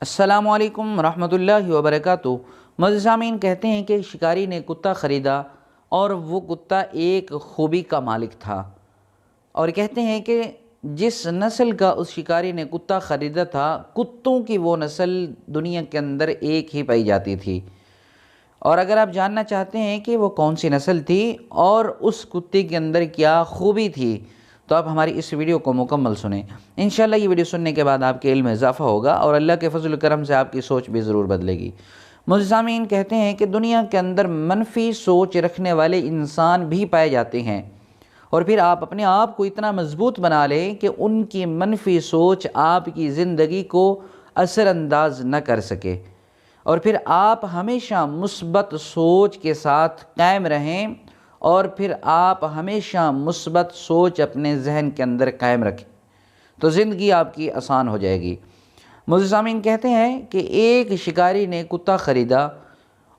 السلام علیکم ورحمۃ اللہ وبرکاتہ۔ معزز سامعین، کہتے ہیں کہ ایک شکاری نے کتا خریدا اور وہ کتا ایک خوبی کا مالک تھا، اور کہتے ہیں کہ جس نسل کا اس شکاری نے کتا خریدا تھا، کتوں کی وہ نسل دنیا کے اندر ایک ہی پائی جاتی تھی۔ اور اگر آپ جاننا چاہتے ہیں کہ وہ کون سی نسل تھی اور اس کتے کے اندر کیا خوبی تھی، تو آپ ہماری اس ویڈیو کو مکمل سنیں۔ انشاءاللہ یہ ویڈیو سننے کے بعد آپ کے علم میں اضافہ ہوگا اور اللہ کے فضل و کرم سے آپ کی سوچ بھی ضرور بدلے گی۔ معزز سامعین، کہتے ہیں کہ دنیا کے اندر منفی سوچ رکھنے والے انسان بھی پائے جاتے ہیں، اور پھر آپ اپنے آپ کو اتنا مضبوط بنا لیں کہ ان کی منفی سوچ آپ کی زندگی کو اثر انداز نہ کر سکے، اور پھر آپ ہمیشہ مثبت سوچ کے ساتھ قائم رہیں، اور پھر آپ ہمیشہ مثبت سوچ اپنے ذہن کے اندر قائم رکھیں تو زندگی آپ کی آسان ہو جائے گی۔ معزز سامعین، کہتے ہیں کہ ایک شکاری نے کتا خریدا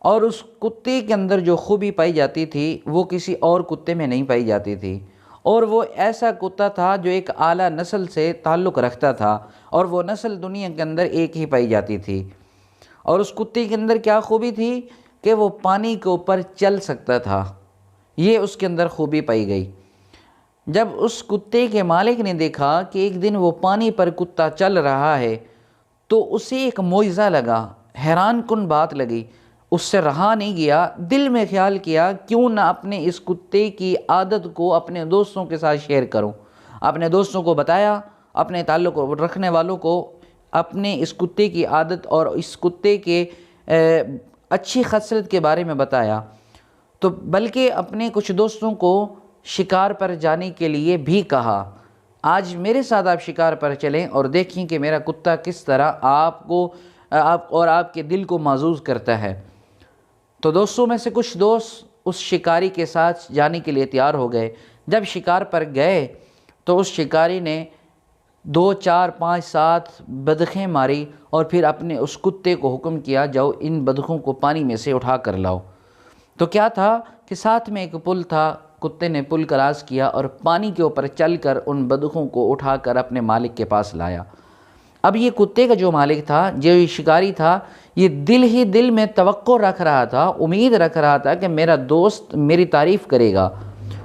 اور اس کتے کے اندر جو خوبی پائی جاتی تھی وہ کسی اور کتے میں نہیں پائی جاتی تھی، اور وہ ایسا کتا تھا جو ایک اعلیٰ نسل سے تعلق رکھتا تھا، اور وہ نسل دنیا کے اندر ایک ہی پائی جاتی تھی۔ اور اس کتے کے اندر کیا خوبی تھی کہ وہ پانی کے اوپر چل سکتا تھا، یہ اس کے اندر خوبی پائی گئی۔ جب اس کتے کے مالک نے دیکھا کہ ایک دن وہ پانی پر کتا چل رہا ہے تو اسے ایک معجزہ لگا، حیران کن بات لگی، اس سے رہا نہیں گیا، دل میں خیال کیا کیوں نہ اپنے اس کتے کی عادت کو اپنے دوستوں کے ساتھ شیئر کروں۔ اپنے دوستوں کو بتایا، اپنے تعلق رکھنے والوں کو اپنے اس کتے کی عادت اور اس کتے کے اچھی خصلت کے بارے میں بتایا، تو بلکہ اپنے کچھ دوستوں کو شکار پر جانے کے لیے بھی کہا۔ آج میرے ساتھ آپ شکار پر چلیں اور دیکھیں کہ میرا کتا کس طرح آپ کے دل کو معزوز کرتا ہے۔ تو دوستوں میں سے کچھ دوست اس شکاری کے ساتھ جانے کے لیے تیار ہو گئے۔ جب شکار پر گئے تو اس شکاری نے 2 4 5 7 بدخیں ماری، اور پھر اپنے اس کتے کو حکم کیا، جاؤ ان بدخوں کو پانی میں سے اٹھا کر لاؤ۔ تو کیا تھا کہ ساتھ میں ایک پل تھا، کتے نے پل کراس کیا اور پانی کے اوپر چل کر ان بدخوں کو اٹھا کر اپنے مالک کے پاس لایا۔ اب یہ کتے کا جو مالک تھا، جو یہ شکاری تھا، یہ دل ہی دل میں توقع رکھ رہا تھا، امید رکھ رہا تھا کہ میرا دوست میری تعریف کرے گا،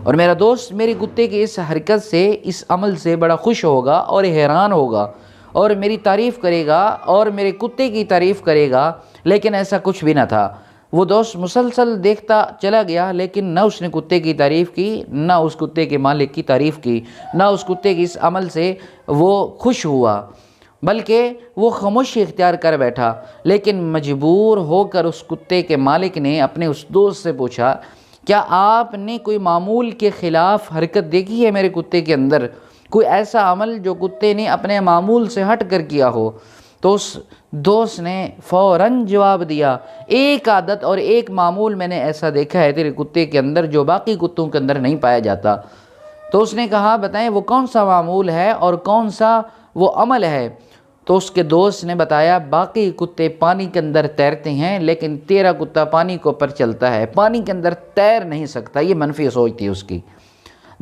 اور میرا دوست میرے کتے کی اس حرکت سے، اس عمل سے بڑا خوش ہوگا اور حیران ہوگا اور میری تعریف کرے گا اور میرے کتے کی تعریف کرے گا۔ لیکن ایسا کچھ بھی نہ تھا۔ وہ دوست مسلسل دیکھتا چلا گیا، لیکن نہ اس نے کتے کی تعریف کی، نہ اس کتے کے مالک کی تعریف کی، نہ اس کتے کی اس عمل سے وہ خوش ہوا، بلکہ وہ خاموشی اختیار کر بیٹھا۔ لیکن مجبور ہو کر اس کتے کے مالک نے اپنے اس دوست سے پوچھا، کیا آپ نے کوئی معمول کے خلاف حرکت دیکھی ہے میرے کتے کے اندر؟ کوئی ایسا عمل جو کتے نے اپنے معمول سے ہٹ کر کیا ہو؟ تو اس دوست نے فوراً جواب دیا، ایک عادت اور ایک معمول میں نے ایسا دیکھا ہے تیرے کتے کے اندر جو باقی کتوں کے اندر نہیں پایا جاتا۔ تو اس نے کہا، بتائیں وہ کون سا معمول ہے اور کون سا وہ عمل ہے؟ تو اس کے دوست نے بتایا، باقی کتے پانی کے اندر تیرتے ہیں لیکن تیرا کتا پانی کے اوپر چلتا ہے، پانی کے اندر تیر نہیں سکتا۔ یہ منفی سوچ تھی اس کی۔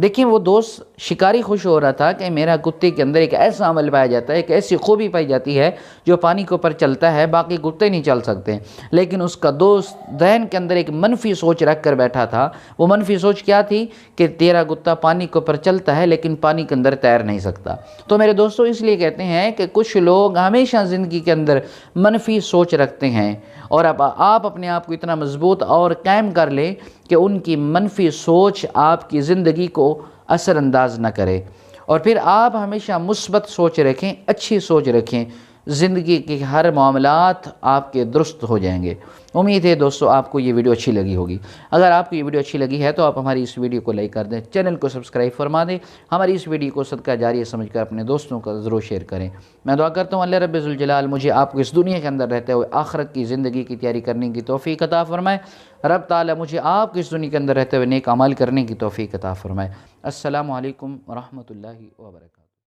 دیکھیں، وہ دوست شکاری خوش ہو رہا تھا کہ میرا کتے کے اندر ایک ایسا عمل پایا جاتا ہے، ایک ایسی خوبی پائی جاتی ہے جو پانی کے اوپر چلتا ہے، باقی کتے نہیں چل سکتے۔ لیکن اس کا دوست ذہن کے اندر ایک منفی سوچ رکھ کر بیٹھا تھا۔ وہ منفی سوچ کیا تھی کہ تیرا کتا پانی کے اوپر چلتا ہے لیکن پانی کے اندر تیر نہیں سکتا۔ تو میرے دوستوں، اس لیے کہتے ہیں کہ کچھ لوگ ہمیشہ زندگی کے اندر منفی سوچ رکھتے ہیں، اور اب آپ اپنے آپ کو اتنا مضبوط اور قائم کر لیں کہ ان کی منفی سوچ آپ کی زندگی کو اثر انداز نہ کرے، اور پھر آپ ہمیشہ مثبت سوچ رکھیں، اچھی سوچ رکھیں، زندگی کے ہر معاملات آپ کے درست ہو جائیں گے۔ امید ہے دوستو آپ کو یہ ویڈیو اچھی لگی ہوگی۔ اگر آپ کو یہ ویڈیو اچھی لگی ہے تو آپ ہماری اس ویڈیو کو لائک کر دیں، چینل کو سبسکرائب فرما دیں، ہماری اس ویڈیو کو صدقہ جاریہ سمجھ کر اپنے دوستوں کا ضرور شیئر کریں۔ میں دعا کرتا ہوں اللہ رب ذوالجلال مجھے آپ کو اس دنیا کے اندر رہتے ہوئے آخرت کی زندگی کی تیاری کرنے کی توفیق عطا فرمائے۔ رب تعالی مجھے آپ کو اس دنیا کے اندر رہتے ہوئے نیک اعمال کرنے کی توفیق عطا فرمائے۔ السلام علیکم ورحمۃ اللہ وبرکاتہ۔